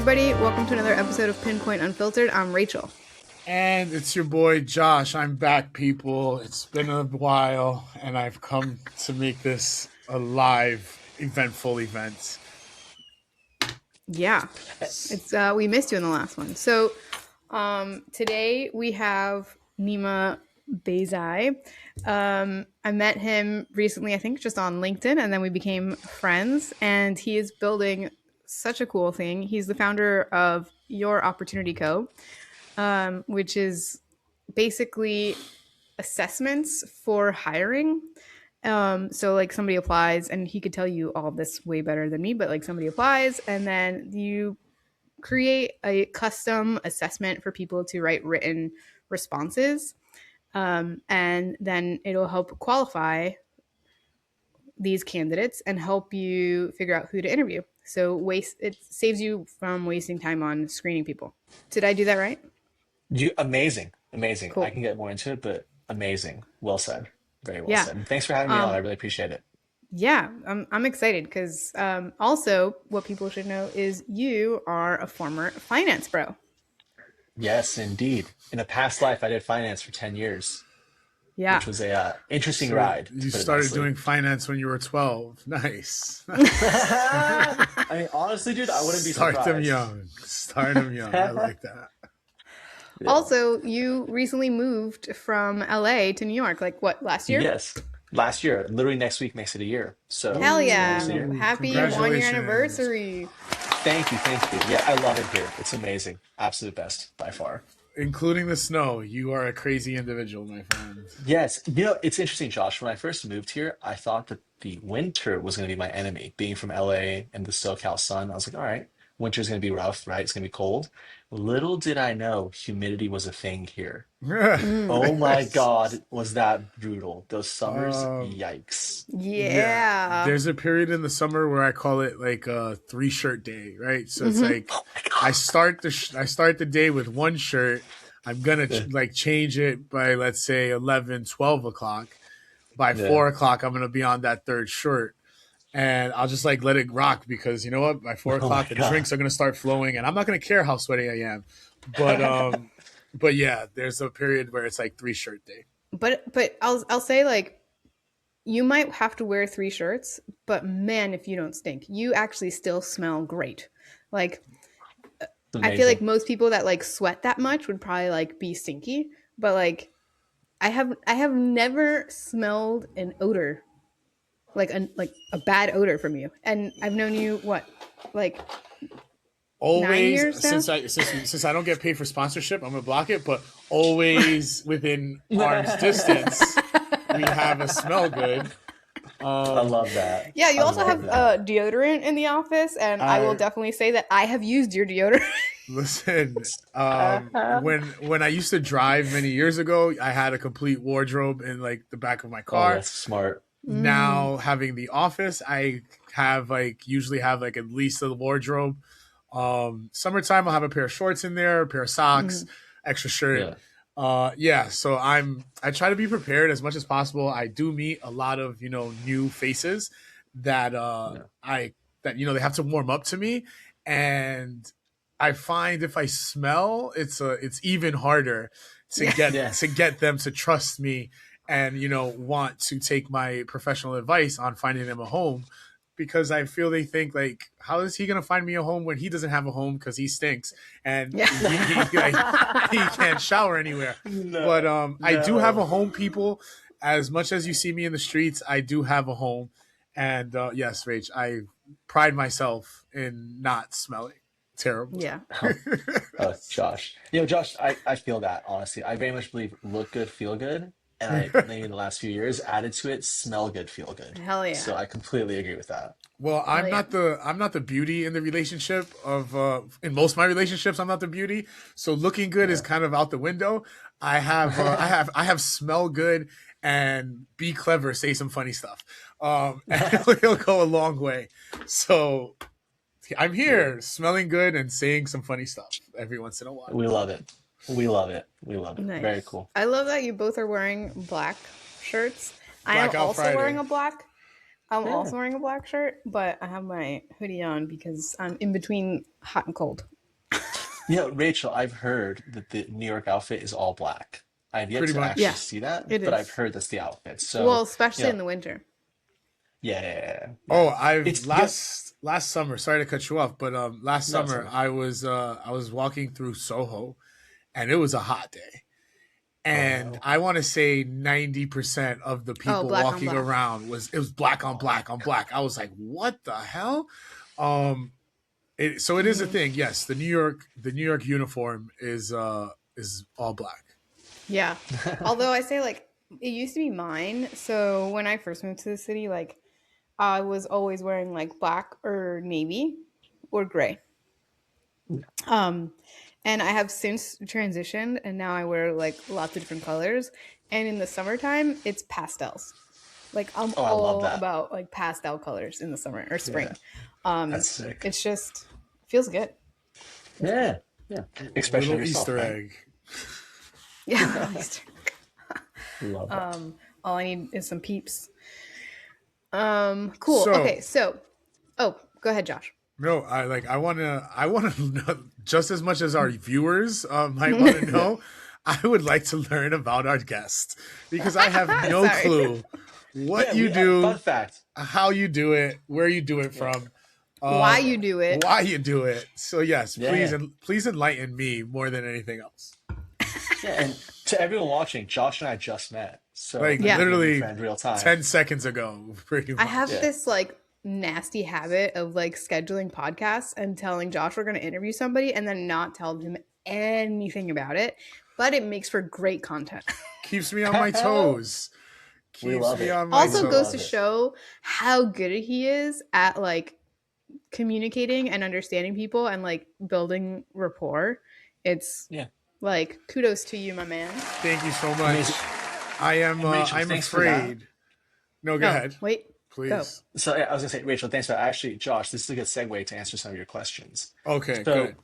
everybody. Welcome to another episode of Pinpointe Unfiltered. I'm Rachel. And it's your boy Josh. I'm back, people. It's been a while, and I've come to make this a live, eventful event. Yeah, it's we missed you in the last one. So today we have Neima Beizai. I met him recently, I think, just on LinkedIn, and then we became friends. And he is building such a cool thing. He's the founder of Your Opportunity Co., which is basically assessments for hiring. So like somebody applies, and he could tell you all this way better than me, but like somebody applies, and then you create a custom assessment for people to write written responses. And then it'll help qualify these candidates and help you figure out who to interview. So it saves you from wasting time on screening people. Did I do that right? Amazing, amazing. I Cool. can get more into it, but amazing. Well said. Very well Yeah. said. And thanks for having me on. I really appreciate it. Yeah, I'm excited because also what people should know is you are a former finance bro. Yes, indeed. In a past life, I did finance for 10 years, Yeah. which was a interesting So ride, to you put it started nicely. doing finance when you were 12. Nice. I mean, honestly, dude, I wouldn't be Start them surprised. young. Start them young. I like that. Yeah. Also, you recently moved from LA to New York, like what, last year? Yes. Last year, literally next week makes it a year. Hell So yeah. almost a year. Happy Yeah. 1 year Congratulations. anniversary. Thank you, thank you. Yeah, I love it here. It's amazing. Absolute best by far. Including the snow. You are a crazy individual, my friend. Yes, it's interesting, Josh. When I first moved here, I thought that the winter was going to be my enemy. Being from LA and the SoCal sun, I was like, all right, winter's going to be rough, right? It's going to be cold. Little did I know humidity was a thing here. Mm. Oh my God, was that brutal? Those summers, um, yikes. yeah. Yeah. There's a period in the summer where I call it like a 3 shirt day, right? So it's Mm-hmm. like Oh my I start the day with one shirt. I'm gonna God. like change it by, let's say, 11, 12 o'clock. By Yeah. 4 o'clock, I'm gonna be on that third shirt, and I'll just like let it rock because you know what? By four Oh my o'clock, the God. drinks are gonna start flowing, and I'm not gonna care how sweaty I am. But but yeah, there's a period where it's like 3 shirt day. But I'll say like you might have to wear 3 shirts, but man, if you don't stink, you actually still smell great. Like It's I feel like amazing. most people that like sweat that much would probably like be stinky, but like I have never smelled an odor like a bad odor from you, and I've known you what, like nine Always, years now. since I don't get paid for sponsorship, I'm gonna block it. But always within arm's distance, we have a smell good. I Um, love that. Yeah, you I also love have that. deodorant in the office, and I will I definitely say that I have used your deodorant. listen. When I used to drive many years ago, I had a complete wardrobe in like the back of my Oh, car. that's smart. Mm, Now having the office, I have like usually have like at least a wardrobe. Summertime, I'll have a pair of shorts in there, a pair of socks, mm, extra shirt. Yeah. Yeah, so I try to be prepared as much as possible. I do meet a lot of new faces that Yeah. I that they have to warm up to me, and I find if I smell, it's even harder to yeah. get Yeah. to get them to trust me and want to take my professional advice on finding them a home, because I feel they think like, how is he gonna find me a home when he doesn't have a home because he stinks and Yeah. he can't shower anywhere. But No, I do have a no. home, people. As much as you see me in the streets, I do have a home, and yes, Rach, I pride myself in not smelling terribly. Yeah. Oh, Josh. Josh, I feel that, honestly. I very much believe look good, feel good. And I, maybe in the last few years, added to it, smell good, feel good. Hell yeah. So I completely agree with that. Well, Hell yeah. I'm not the beauty in the relationship of in most of my relationships. I'm not the beauty, so looking good is Yeah. kind of out the window. I have smell good and be clever, say some funny stuff, and it'll go a long way. So I'm Yeah. here, smelling good and saying some funny stuff every once in a while. We love it. We love it. We love it. Very Nice. cool. I love that you both are wearing black shirts. I am Blackout also wearing Friday. a black. I'm Yeah. also wearing a black shirt, but I have my hoodie on because I'm in between hot and cold. Rachel, I've heard that the New York outfit is all black. I've yet Pretty to actually Yeah, much. see that, it but I've is. heard that's the outfit. Well, So, you especially in know, the winter. yeah. Oh, I've It's you know, last summer. Sorry to cut you off, but last no, it's summer okay. I was walking through Soho, and it was a hot day. Oh And no. I want to say 90% of the Oh, people black on walking black. around it was black on Oh black on black. I was like, what the hell? Um, so it is a Hmm. thing. Yes, the New York uniform is all black. Yeah. God. Although I say like it used to be mine. So when I first moved to the city, like I was always wearing like black or navy or gray. Um, and I have since transitioned, and now I wear like lots of different colors. And in the summertime, it's pastels. Like I'm Oh, I love all that. about like pastel colors in the summer or Yeah, spring. that's sick. It's just feels good. Yeah, yeah. Expression of Little yourself, Easter right? egg. Yeah. Love that. All I need is some peeps. Cool. So Okay, so oh, go ahead, Josh. no, I wanna know just as much as our viewers might want to know. I would like to learn about our guest because I have no Sorry. clue what Yeah, you we fun do, fact. how you do it, where you do it Yeah, from, Why um, you do it? why you do it. So yes, please yeah, and please enlighten me more than anything else. yeah. And to everyone watching, Josh and I just met, so Like I Yeah. became your literally friend real time. 10 seconds ago, pretty I have Yeah. much. this like nasty habit of like scheduling podcasts and telling Josh we're going to interview somebody and then not tell him anything about it, but it makes for great content. Keeps me on my toes. We Keeps love me it. on my We Also goes love to it. toes. show how good he is at like communicating and understanding people and like building rapport. It's Yeah, like kudos to you, my man. Thank you so amazing. much. And Rachel, I'm thanks for that. afraid. No, go Oh, ahead, wait. Go. please. So yeah, I was gonna say, Rachel, thanks for that. Actually, Josh, this is a good segue to answer some of your questions. Okay, So good.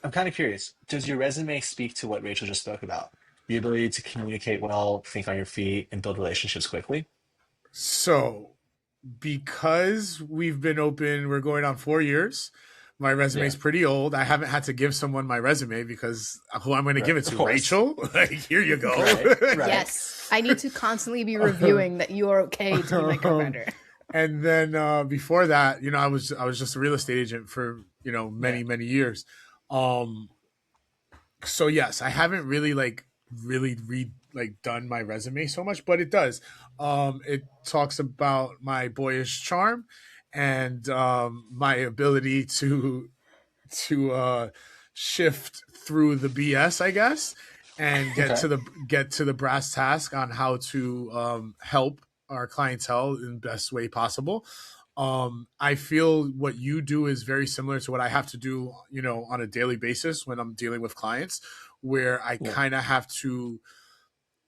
I'm kind of curious. Does your resume speak to what Rachel just spoke about? The ability to communicate well, think on your feet, and build relationships quickly? So, because we've been open, we're going on 4 years. My resume Yeah, is pretty old. I haven't had to give someone my resume because who I'm going to right. give it Of to? course. Rachel? Like, here you go. Right. Yes. I need to constantly be reviewing that you are okay to be my um, co-founder. and then before that, I was just a real estate agent for Yeah. many years. Um, so yes, I haven't really really read done my resume so much, but it does. It talks about my boyish charm and my ability to shift through the BS, I guess, and Okay. get to the brass task on how to help our clientele in the best way possible. I feel what you do is very similar to what I have to do, on a daily basis when I'm dealing with clients, where I Yeah. kind of have to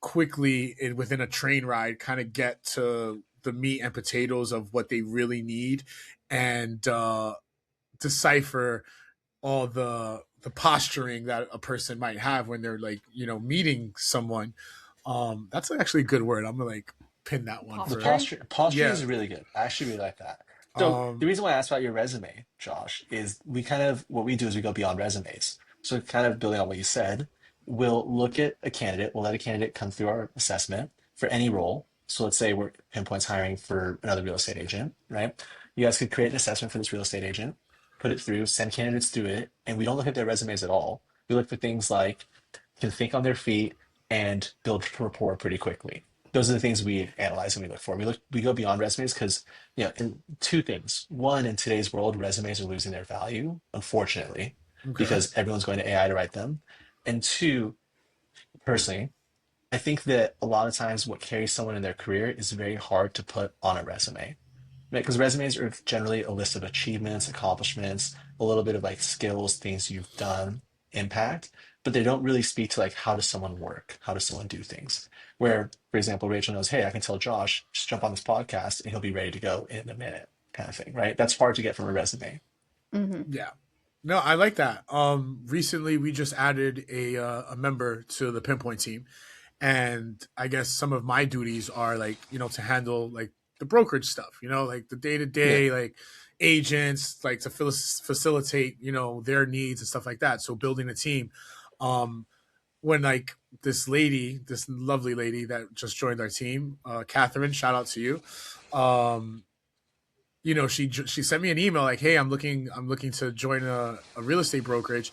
quickly within a train ride kind of get to the meat and potatoes of what they really need and decipher all the posturing that a person might have when they're meeting someone. That's actually a good word. I'm gonna pin that one The for Posturing? posturing yeah. is really good. I actually really like that. So the um reason why I asked about your resume, Josh, is we kind of what we do is we go beyond resumes. So kind of building on what you said, we'll look at a candidate, we'll let a candidate come through our assessment for any role. So let's say we're Pinpoint's hiring for another real estate agent, right? You guys could create an assessment for this real estate agent, put it through, send candidates through it, and we don't look at their resumes at all. We look for things like can think on their feet and build rapport pretty quickly. Those are the things we analyze and we look for. We go beyond resumes because in two things. One, in today's world, resumes are losing their value, unfortunately, okay. because everyone's going to AI to write them. And two, personally, I think that a lot of times what carries someone in their career is very hard to put on a resume. Right? Because resumes are generally a list of achievements, accomplishments, a little bit of like skills, things you've done, impact, but they don't really speak to like how does someone work? How does someone do things? Where, for example, Rachel knows, hey, I can tell Josh, just jump on this podcast and he'll be ready to go in a minute, kind of thing, right? That's hard to get from a resume. Mm-hmm. Yeah. No, I like that. Recently we just added a member to the Pinpoint team, and I guess some of my duties are to handle the brokerage stuff, like the day to day, like agents, like to facilitate, their needs and stuff like that. So building a team. When like this lovely lady that just joined our team, Catherine, shout out to you. She sent me an email like, hey, I'm looking to join a real estate brokerage.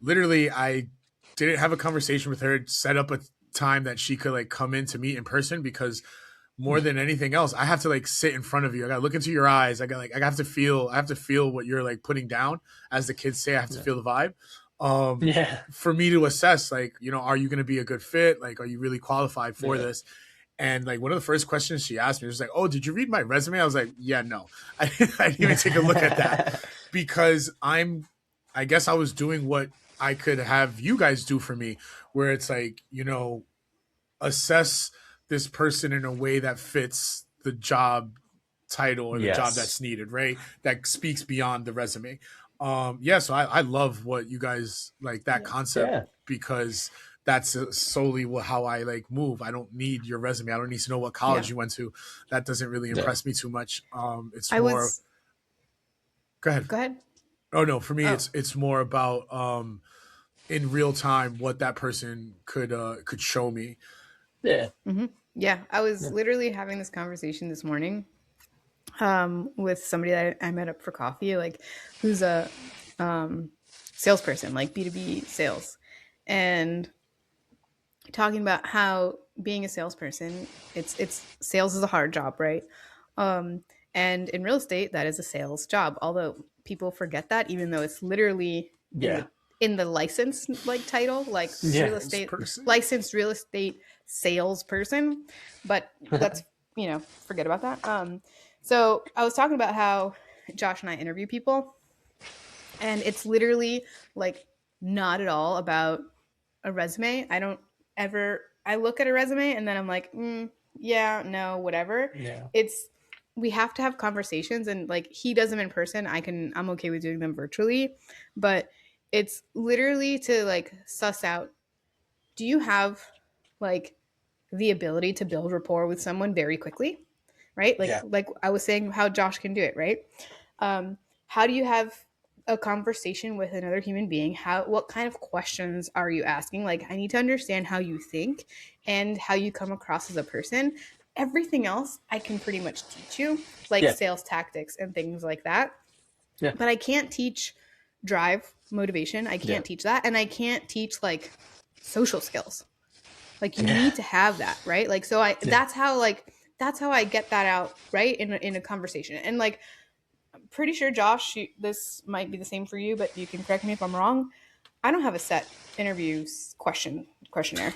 Literally, I didn't have a conversation with her, set up a time that she could like come in to meet in person, because more than anything else, I have to like sit in front of you. I gotta look into your eyes. I have to feel what you're like putting down. As the kids say, I have to feel the vibe. For me to assess, like, are you going to be a good fit? Like, are you really qualified for this? And like one of the first questions she asked me was like, "Oh, did you read my resume?" I was like, "Yeah, no, I didn't even take a look at that," because I guess I was doing what I could have you guys do for me, where it's like, assess this person in a way that fits the job title or the job that's needed, right? That speaks beyond the resume. So I love what you guys like that concept, because that's solely how I like move. I don't need your resume. I don't need to know what college you went to. That doesn't really impress me too much. It's more. Go ahead. Go ahead. Oh no, for me it's more about in real time what that person could show me. Yeah. Mm-hmm. Yeah, I was literally having this conversation this morning with somebody that I met up for coffee, like who's a salesperson, like B2B sales, and talking about how being a salesperson, it's sales is a hard job, right? And in real estate, that is a sales job. Although people forget that, even though it's literally in the license like title, like real estate licensed real estate salesperson. But let's forget about that. So I was talking about how Josh and I interview people, and it's literally like not at all about a resume. I look at a resume and then I'm like, yeah, no, whatever. Yeah. We have to have conversations, and like he does them in person. I'm okay with doing them virtually, but it's literally to like suss out, do you have like the ability to build rapport with someone very quickly? Right? Like I was saying how Josh can do it, right? How do you have a conversation with another human being? What kind of questions are you asking? Like, I need to understand how you think and how you come across as a person. Everything else I can pretty much teach you, like sales tactics and things like that. Yeah. But I can't teach drive, motivation. I can't teach that. And I can't teach like social skills. Like you need to have that, right? Like, so that's how I get that out, right? In a conversation. And like, I'm pretty sure Josh, this might be the same for you, but you can correct me if I'm wrong. I don't have a set interviews questionnaire.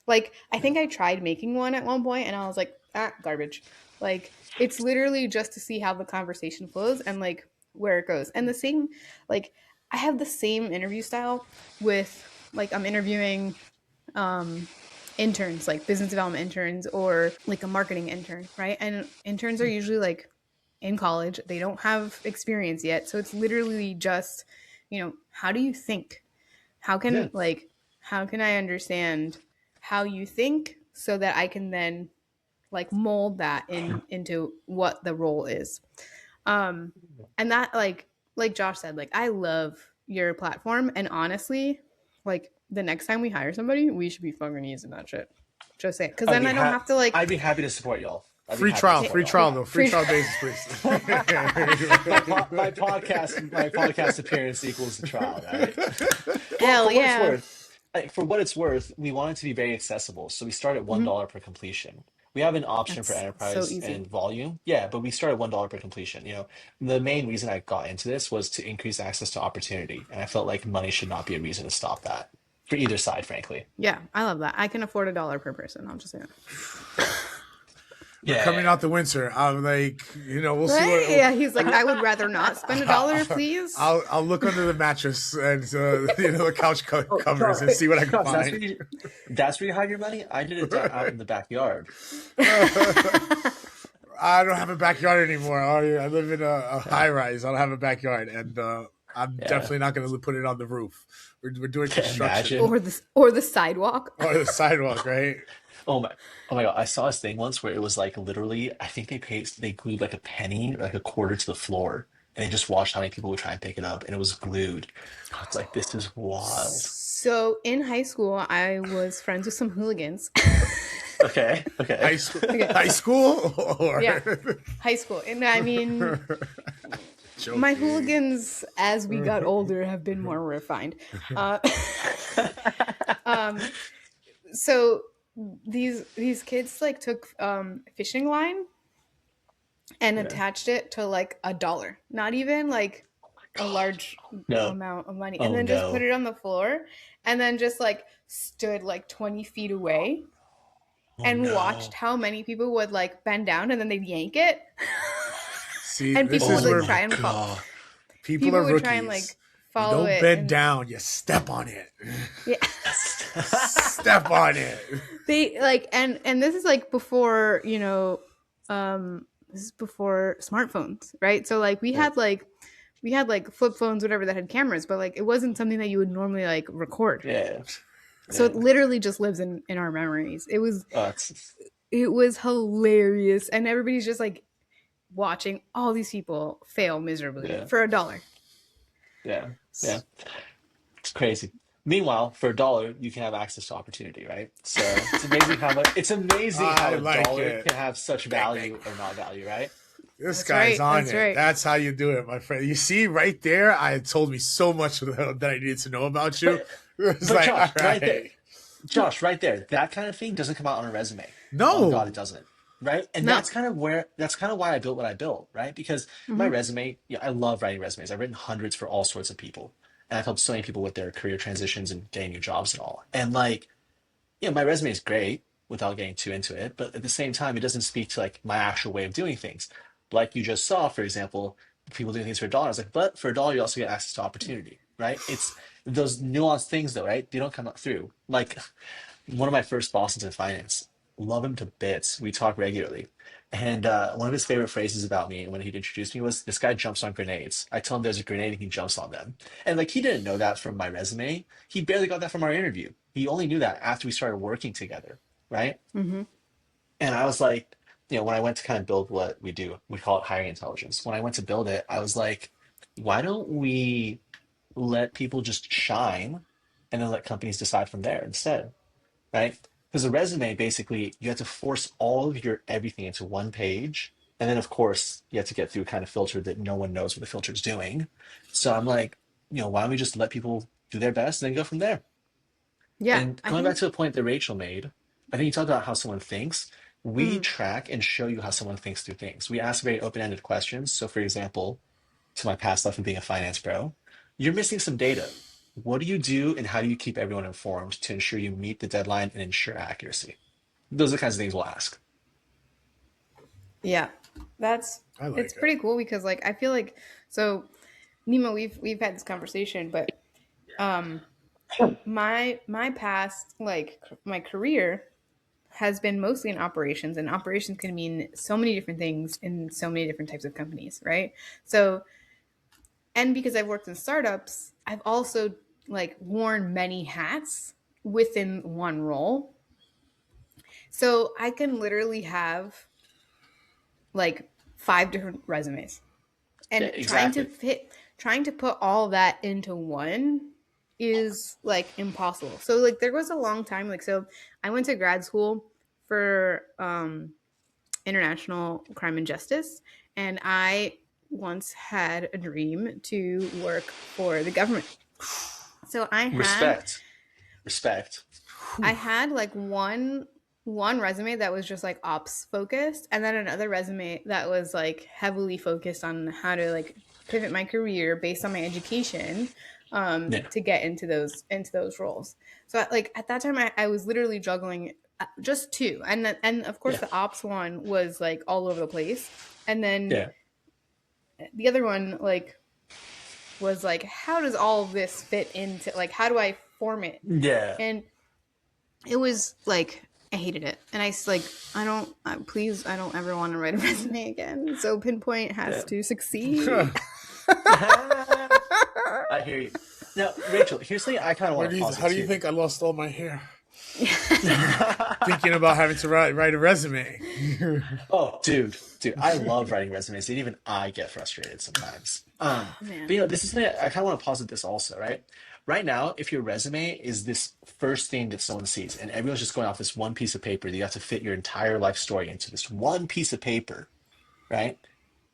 Like, I think I tried making one at one point and I was like, garbage. Like, it's literally just to see how the conversation flows and like where it goes. And the same, like, I have the same interview style with like, I'm interviewing interns, like business development interns or like a marketing intern, right? And interns are usually like in college. They don't have experience yet. So it's literally just, how do you think? How can I understand how you think so that I can then like mold that into what the role is. And that like Josh said, like I love your platform, and honestly, like the next time we hire somebody, we should be fucking using that shit. Just saying, because then I don't have to like. I'd be happy to support y'all. Free trial basis, please. my podcast appearance equals the trial, right? Hell yeah. For what it's worth, we want it to be very accessible. So we start at $1 per completion. We have an option for enterprise and volume. Yeah, but we start at $1 per completion. The main reason I got into this was to increase access to opportunity. And I felt like money should not be a reason to stop that for either side, frankly. Yeah, I love that. I can afford $1 per person. I'll just say that. Coming out the winter, I'm like, we'll see. Yeah, he's like, I would rather not spend $1, please. I'll look under the mattress and the couch covers and see what I can find. That's where you hide your money. I did it out in the backyard. I don't have a backyard anymore. I live in a high rise. I don't have a backyard, and I'm definitely not going to put it on the roof. We're doing construction or the sidewalk. Or the sidewalk, right? Oh my, oh my God. I saw this thing once where it was like literally, I think they glued like a penny or like a quarter to the floor and they just watched how many people would try and pick it up and it was glued. I was like, this is wild. So in high school, I was friends with some hooligans. Okay, okay. High school, Okay, high school, yeah, or high school, and I mean, my joking. hooligans as we got older have been more refined. Uh, um, so these kids like took fishing line and Yeah. attached it to like $1, not even like Oh my a God. large No. amount of money, and Oh then just put no. it on the floor, and then just like stood like 20 feet away Oh and watched no. how many people would like bend down and then they'd yank it. See, And this people would is Oh like where try my and follow. God. people People are would try and rookies. like You follow don't it, bend and down, you step on it. yeah. Step on it. They like, and this is like before, this is before smartphones, right? So like Yeah. we had like flip phones, whatever, that had cameras, but like it wasn't something that you would normally like record. Yeah. So it Yeah. literally just lives in our memories. Oh, it's It was hilarious, and everybody's just like watching all these people fail miserably yeah. for $1. Yeah. Yeah. It's crazy. Meanwhile, for a dollar, you can have access to opportunity, right? So it's amazing I how a like dollar it. can have such Bang, bang. value or not value, right? This That's guy's right. on That's it. right. That's how you do it, my friend. You see, right there, I told me so much that I needed to know about you. But It's but like, all Josh, right there, right. Josh, right there, that kind of thing doesn't come out on a resume. On God, it No. doesn't. Right? And No. that's kind of why I built what I built, right? Because my Mm-hmm. resume, yeah, I love writing resumes. I've written hundreds for all sorts of people. And I've helped so many people with their career transitions and getting new jobs and all. And like, yeah, my resume is great without getting too into it, but at the same time, it doesn't speak to like my actual way of doing things. Like you just saw, for example, people doing things for $1. Like, but for $1, you also get access to opportunity, right? It's those nuanced things though, right? They don't come up through. Like one of my first bosses in finance, love him to bits. We talk regularly. And one of his favorite phrases about me when he'd introduce me was, "This guy jumps on grenades." I tell him there's a grenade and he jumps on them. And like he didn't know that from my resume. He barely got that from our interview. He only knew that after we started working together, right? Mm-hmm. And I was like, when I went to kind of build what we do, we call it hiring intelligence. When I went to build it, I was like, why don't we let people just shine and then let companies decide from there instead? Right? Because a resume, basically, you have to force all of your everything into one page. And then, of course, you have to get through kind of filter that no one knows what the filter is doing. So I'm like, why don't we just let people do their best and then go from there? Yeah, And I going back think. to the point that Rachel made, I think you talked about how someone thinks. We Mm, track and show you how someone thinks through things. We ask very open-ended questions. So, for example, to my past life of being a finance bro, you're missing some data. What do you do and how do you keep everyone informed to ensure you meet the deadline and ensure accuracy? Those are the kinds of things we'll ask. yeah, that's I it's like it. pretty cool because like I feel like so Nima, we've had this conversation, but um, my past like my career has been mostly in operations, and operations can mean so many different things in so many different types of companies, right? So, and because I've worked in startups, I've also like worn many hats within one role. So I can literally have like 5 different resumes, Yeah, and exactly. trying to put all that into one is like impossible. So like there was a long time, like, so I went to grad school for international crime and justice, and I once had a dream to work for the government. So Respect. Respect. I Whew. had like one resume that was just like ops focused, and then another resume that was like heavily focused on how to like pivot my career based on my education, Yeah. to get into those roles. So like at that time I was literally juggling just two, and of course Yeah. the ops one was like all over the place, and then Yeah. the other one like was like, how does all of this fit into, like, how do I form it? Yeah. And it was like I hated it, and like I don't please, I don't ever want to write a resume again. So Pinpoint has Yeah. to succeed. I hear you. Now, Rachel, here's something I kind of want to How posit do you too. think I lost all my hair? Thinking about having to write a resume. Oh, dude, I love writing resumes, and even I get frustrated sometimes. Oh, But man. this is something I kind of want to posit this also, right? Right now, if your resume is this first thing that someone sees, and everyone's just going off this one piece of paper, that you have to fit your entire life story into this one piece of paper, right?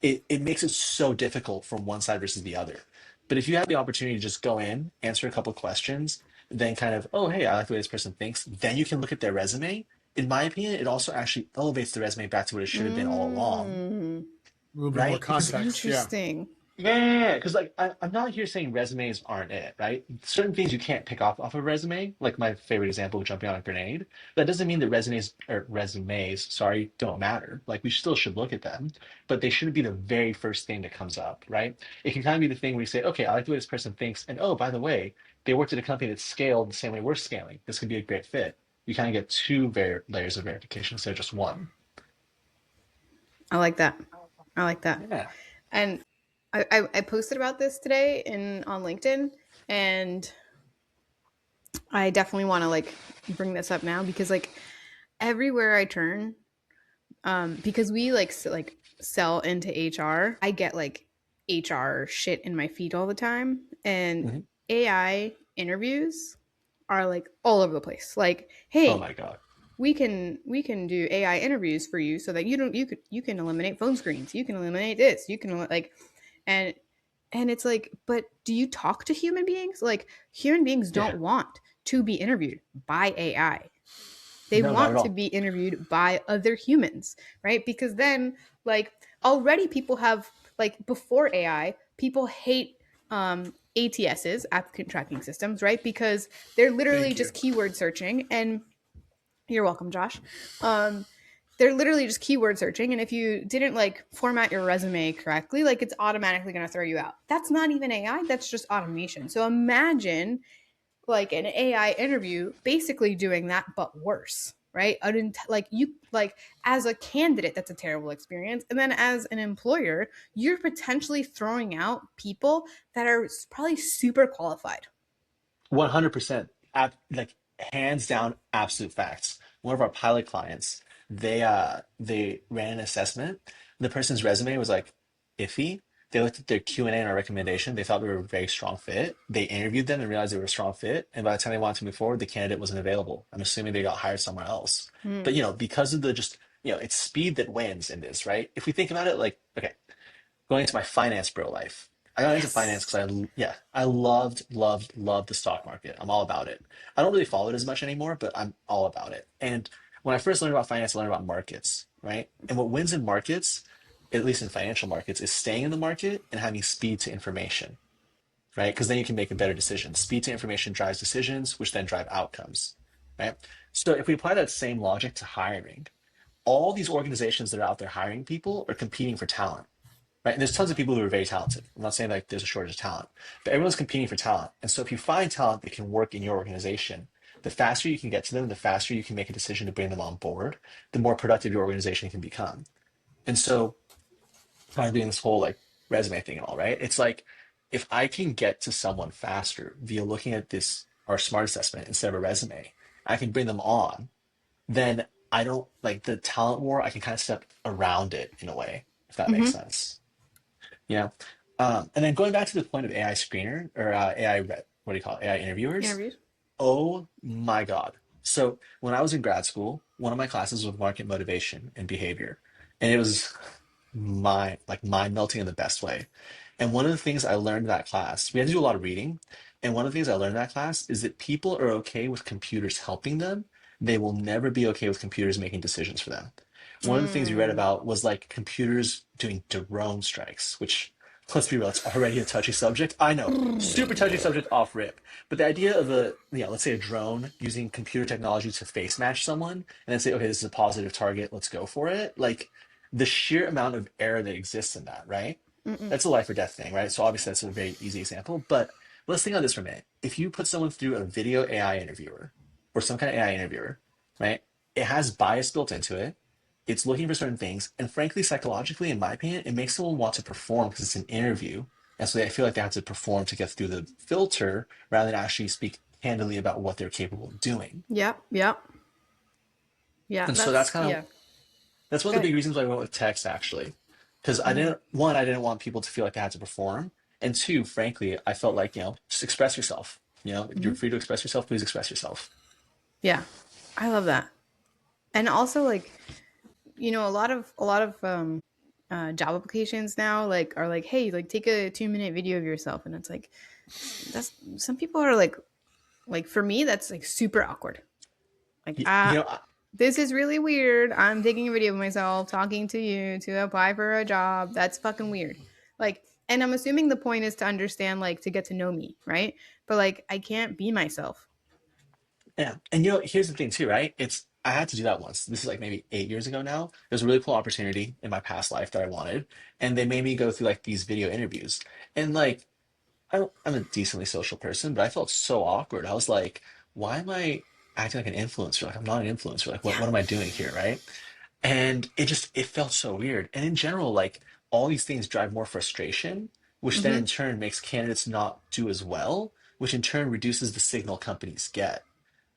It makes it so difficult from one side versus the other. But if you have the opportunity to just go in, answer a couple questions, then kind of, oh, hey, I like the way this person thinks, then you can look at their resume. In my opinion, it also actually elevates the resume back to what it should have been all along, Mm, A little bit more right? Because context. Yeah. interesting. yeah, because like I'm not here saying resumes aren't it, right? Certain things you can't pick off a resume, like my favorite example of jumping on a grenade. That doesn't mean that resumes, sorry, don't matter. Like we still should look at them, but they shouldn't be the very first thing that comes up, right? It can kind of be the thing where you say, okay, I like the way this person thinks, and oh, by the way, they worked at a company that's scaled the same way we're scaling. This could be a great fit. You kind of get two layers of verification instead of just one. I like that. I like that. Yeah. And I posted about this today in on LinkedIn, and I definitely want to like bring this up now because like everywhere I turn, because we like sell into HR, I get like HR shit in my feed all the time, and Mhm. AI interviews are like all over the place. Like, Oh hey, my God. we can do AI interviews for you so that you can eliminate phone screens. You can eliminate this. You can like and and it's like, but do you talk to human beings? Like human beings Yeah. don't want to be interviewed by AI. They No, not at want to all. be interviewed by other humans, right? Because then like already people have like before AI, people hate ATSs, applicant tracking systems, right? Because they're literally Thank just you. keyword searching. And you're welcome, Josh. Um, they're literally just keyword searching, and if you didn't like format your resume correctly, like it's automatically going to throw you out. That's not even AI, that's just automation. So imagine like an AI interview basically doing that but worse, right? Like you like as a candidate that's a terrible experience, and then as an employer you're potentially throwing out people that are probably super qualified. 100%. Like hands down, absolute facts. One of our pilot clients, they ran an assessment. The person's resume was like iffy. They looked at their Q&A and our recommendation. They thought we were a very strong fit. They interviewed them and realized they were a strong fit. And by the time they wanted to move forward, the candidate wasn't available. I'm assuming they got hired somewhere else. Hmm. But because of the just, it's speed that wins in this, right? If we think about it, like, okay, going into my finance bro life. I got into finance Yes. because I loved the stock market. I'm all about it. I don't really follow it as much anymore, but I'm all about it. And when I first learned about finance, I learned about markets, right? And what wins in markets, at least in financial markets, is staying in the market and having speed to information, right? Because then you can make a better decision. Speed to information drives decisions, which then drive outcomes, right? So if we apply that same logic to hiring, all these organizations that are out there hiring people are competing for talent, right? And there's tons of people who are very talented. I'm not saying like there's a shortage of talent, but everyone's competing for talent. And so if you find talent that can work in your organization, the faster you can get to them, the faster you can make a decision to bring them on board, the more productive your organization can become. And so kind of doing this whole like resume thing and all, right? It's like if I can get to someone faster via looking at this our smart assessment instead of a resume, I can bring them on, then I don't like the talent war, I can kind of step around it in a way, if that makes Mm-hmm. sense. Yeah. And then going back to the point of AI screener or what do you call it? AI interviewers. Interviews. Oh my God. So when I was in grad school, one of my classes was market motivation and behavior. And it was mind melting in the best way. And one of the things I learned in that class, we had to do a lot of reading. And one of the things I learned in that class is that people are okay with computers helping them. They will never be okay with computers making decisions for them. One of the things we read Mm. about was like computers doing drone strikes, which let's be real, it's already a touchy subject. I know, super touchy subject off rip. But the idea of let's say a drone using computer technology to face match someone and then say, okay, this is a positive target, let's go for it. Like the sheer amount of error that exists in that, right? Mm-mm. That's a life or death thing, right? So obviously that's a very easy example. But let's think on this for a minute. If you put someone through a video AI interviewer or some kind of AI interviewer, right? It has bias built into it. It's looking for certain things. And frankly, psychologically, in my opinion, it makes someone want to perform because it's an interview. And so they feel like they have to perform to get through the filter rather than actually speak candidly about what they're capable of doing. Yep. Yep. Yeah. And so that's kind of Yeah. that's one of the Good. big reasons why I went with text actually. Because Mm-hmm. I didn't want people to feel like they had to perform. And two, frankly, I felt like, just express yourself. You're Mm-hmm. free to express yourself, please express yourself. Yeah. I love that. And also, like, a lot of job applications now like are like, hey, like take a 2-minute video of yourself, and it's like that's some people are like for me that's like super awkward. Like, You, you know, this is really weird. I'm taking a video of myself talking to you to apply for a job. That's fucking weird. Like, and I'm assuming the point is to understand, like, to get to know me, right? But like, I can't be myself. yeah. And here's the thing too, right? I had to do that once. This is like maybe 8 years ago now. There's a really cool opportunity in my past life that I wanted. And they made me go through like these video interviews. And like I'm a decently social person, but I felt so awkward. I was like, why am I acting like an influencer? Like I'm not an influencer. Like what Yeah. am I doing here, right? And it felt so weird. And in general, like all these things drive more frustration, which then Mm-hmm. in turn makes candidates not do as well, which in turn reduces the signal companies get.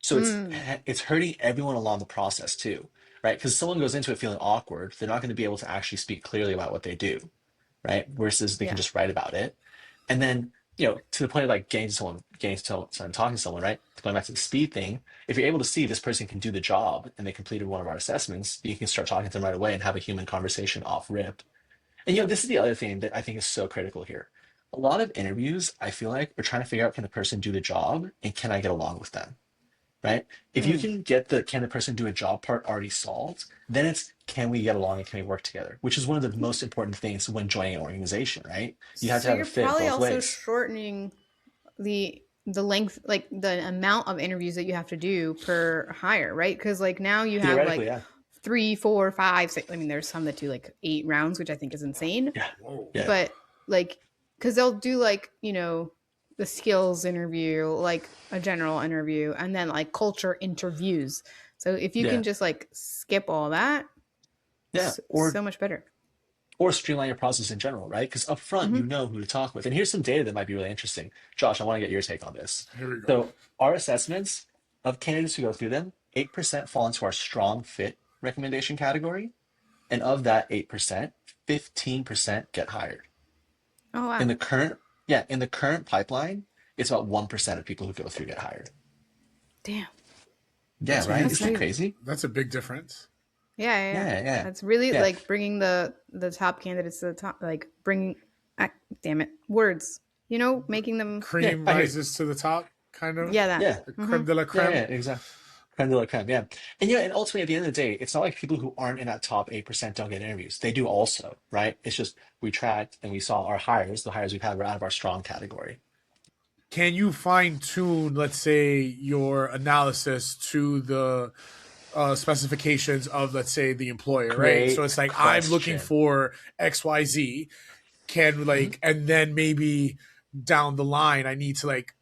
So Mm. it's hurting everyone along the process too, right? Because someone goes into it feeling awkward, they're not going to be able to actually speak clearly about what they do, right? Versus they can Yeah. just write about it. And then, to the point of like getting to someone, talking to someone, right? Going back to the speed thing, if you're able to see this person can do the job and they completed one of our assessments, you can start talking to them right away and have a human conversation off rip. And this is the other thing that I think is so critical here. A lot of interviews, I feel like, are trying to figure out can the person do the job and can I get along with them? Right? If you Mm. can get the can the person do a job part already solved, then it's can we get along and can we work together? Which is one of the most important things when joining an organization, right? You have to So have a you're fit probably both also ways. shortening the length, like the amount of interviews that you have to do per hire, right? Because like now you have Theoretically, like yeah. 3, 4, 5, 6. I mean, there's some that do like 8 rounds, which I think is insane. Yeah. Whoa. Yeah. But like, because they'll do like the skills interview, like a general interview, and then like culture interviews. So if you Yeah. can just like skip all that, Yeah. Or so much better. streamline your process in general, right? Because up front, Mm-hmm. you know who to talk with. And here's some data that might be really interesting. Josh, I want to get your take on this. Here we go. So our assessments of candidates who go through them, 8% fall into our strong fit recommendation category. And of that 8%, 15% get hired. Oh wow, In the current, yeah, in the current pipeline, it's about 1% of people who go through get hired. damn, Yeah, That's a right? huge. that's Isn't that crazy. crazy? That's a big difference. Yeah, yeah, yeah. Yeah, yeah, That's really yeah. like bringing the top candidates to the top, like bringing, damn it, words. Making them. Yeah, Cream I hear you. rises to the top, kind of. Yeah, that. Yeah, The Mm-hmm. creme de la yeah, creme. yeah, exactly. Creme de la creme, yeah. And ultimately at the end of the day, it's not like people who aren't in that top 8% don't get interviews. They do also, right? It's just we tracked and we saw our hires, the hires we've had were out of our strong category. Can you fine tune, let's say, your analysis to the specifications of, let's say, the employer, right? So Great it's like I'm looking question. for XYZ. Can Mhm. like, and then maybe down the line, I need to like,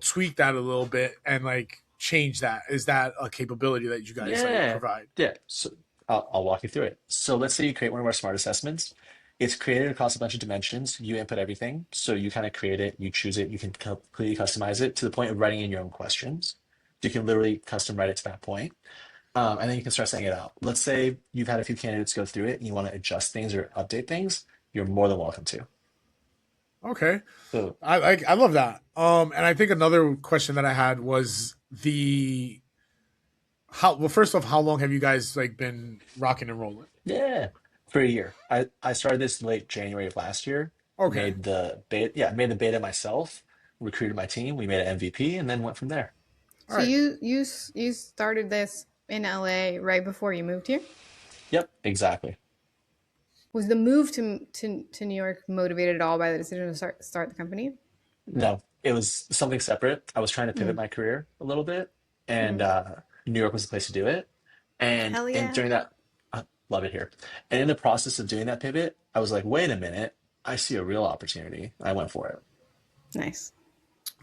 tweak that a little bit and like change that. Is that a capability that you guys like Yeah, provide? yeah. So I'll walk you through it. So let's say you create one of our smart assessments. It's created across a bunch of dimensions. You input everything. So you kind of create it, you choose it, you can completely customize it to the point of writing in your own questions. You can literally custom write it to that point. And then you can start sending it out. Let's say you've had a few candidates go through it and you want to adjust things or update things. You're more than welcome to. Okay, So I love that. And I think another question that I had was the how. Well, first off, how long have you guys like been rocking and rolling? yeah, for a year. I started this late January of last year. Okay, Made the beta myself. Recruited my team. We made an MVP, and then went from there. all So right. you started this in LA right before you moved here. Yep, exactly. Was the move to New York motivated at all by the decision to start the company? No, it was something separate. I was trying to pivot Mm. my career a little bit, and Mm. New York was the place to do it. And Hell and yeah. during that, I love it here. And in the process of doing that pivot, I was like, wait a minute, I see a real opportunity. I went for it. Nice.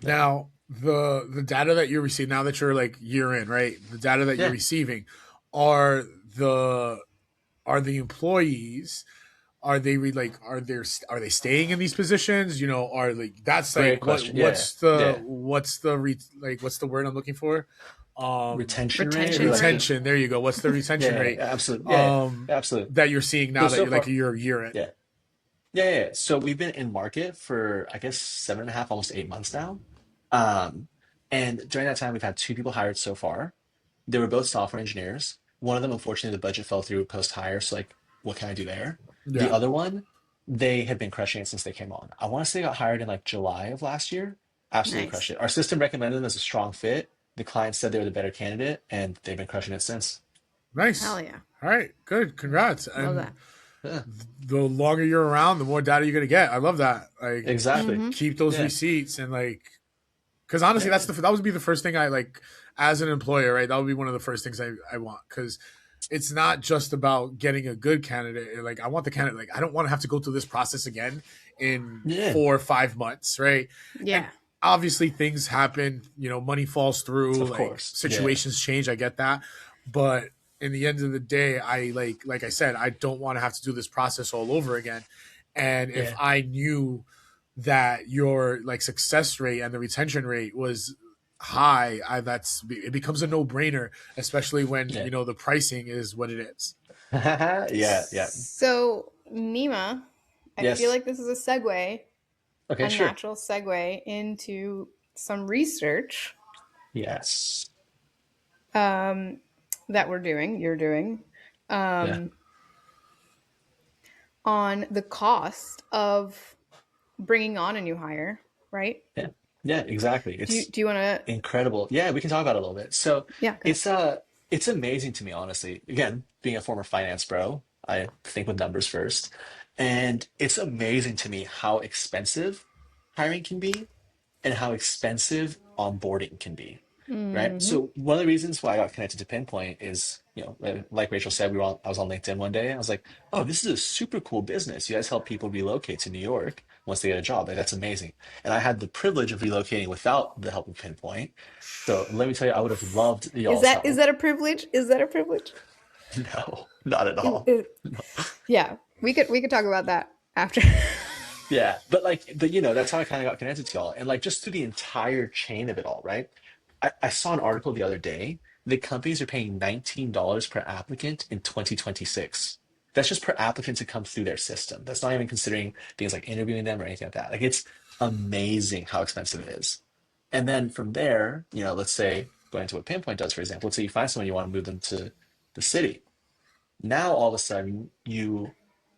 Yeah, Now the data that you're receiving now that you're like year in, right? The data that you're yeah. receiving are the are the employees are they are they staying in these positions? Are like that's like Great question. Yeah, yeah. what's the word I'm looking for? Retention rate or Retention like the rate. Retention. There you go. What's the retention yeah, rate? yeah, absolutely. Yeah, Um, yeah, absolutely. that you're seeing So now that so you're like far, you're a year in. yeah. Yeah, yeah. Yeah. So we've been in market for I guess 7.5, almost 8 months now. Um, and during that time, we've had two people hired so far. They were both software engineers. One of them, unfortunately, the budget fell through post hire. So like, what can I do there? The Yeah, other one, they had been crushing it since they came on. I want to say they got hired in like July of last year. Absolutely crushed Nice. it. Our system recommended them as a strong fit. The client said they were the better candidate, and they've been crushing it since. nice. Hell yeah. All right, good. Congrats. Love And that. Yeah, the longer you're around, the more data you're gonna get. I love that. Like, exactly. Mm-hmm. keep those Yeah, receipts and like, because honestly, yeah, that would be the first thing I like as an employer, right? That would be one of the first things I want because it's not just about getting a good candidate. Like, I want the candidate. Like, I don't want to have to go through this process again in yeah. 4 or 5 months, right? And Yeah. obviously, things happen. Money falls through. Of Like, course. Yeah, situations change. I get that, but in the end of the day, I like I said, I don't want to have to do this process all over again. And if yeah, I knew that your like success rate and the retention rate was high, it becomes a no brainer, especially when yeah, the pricing is what it is. yeah, yeah. So, Nima, I feel Yes. like this is a segue, Okay, a sure. natural segue into some research Yes. um, that you're doing, Yeah, um, on the cost of bringing on a new hire, right? yeah, yeah, exactly. Do you It's do you want to? incredible. Yeah, we can talk about it a little bit. So Yeah, go ahead. it's amazing to me, honestly. Again, being a former finance bro, I think with numbers first. And it's amazing to me how expensive hiring can be and how expensive onboarding can be, right? Mm-hmm. So one of the reasons why I got connected to Pinpointe is, like Rachel said, I was on LinkedIn one day. I was like, oh, this is a super cool business. You guys help people relocate to New York once they get a job. Like, that's amazing. And I had the privilege of relocating without the help of Pinpointe. So let me tell you, I would have loved Is y'all's that help. a privilege? Is that a privilege? No, not at It, all. it, No. yeah, we could talk about that after. Yeah, but that's how I kind of got connected to y'all, and like just through the entire chain of it all, right? I saw an article the other day that companies are paying $19 per applicant in 2026. That's just per applicant to come through their system. That's not even considering things like interviewing them or anything like that. Like, it's amazing how expensive it is. And then from there, let's say going into what Pinpoint does, for example, let's say you find someone, you want to move them to the city. Now all of a sudden, you,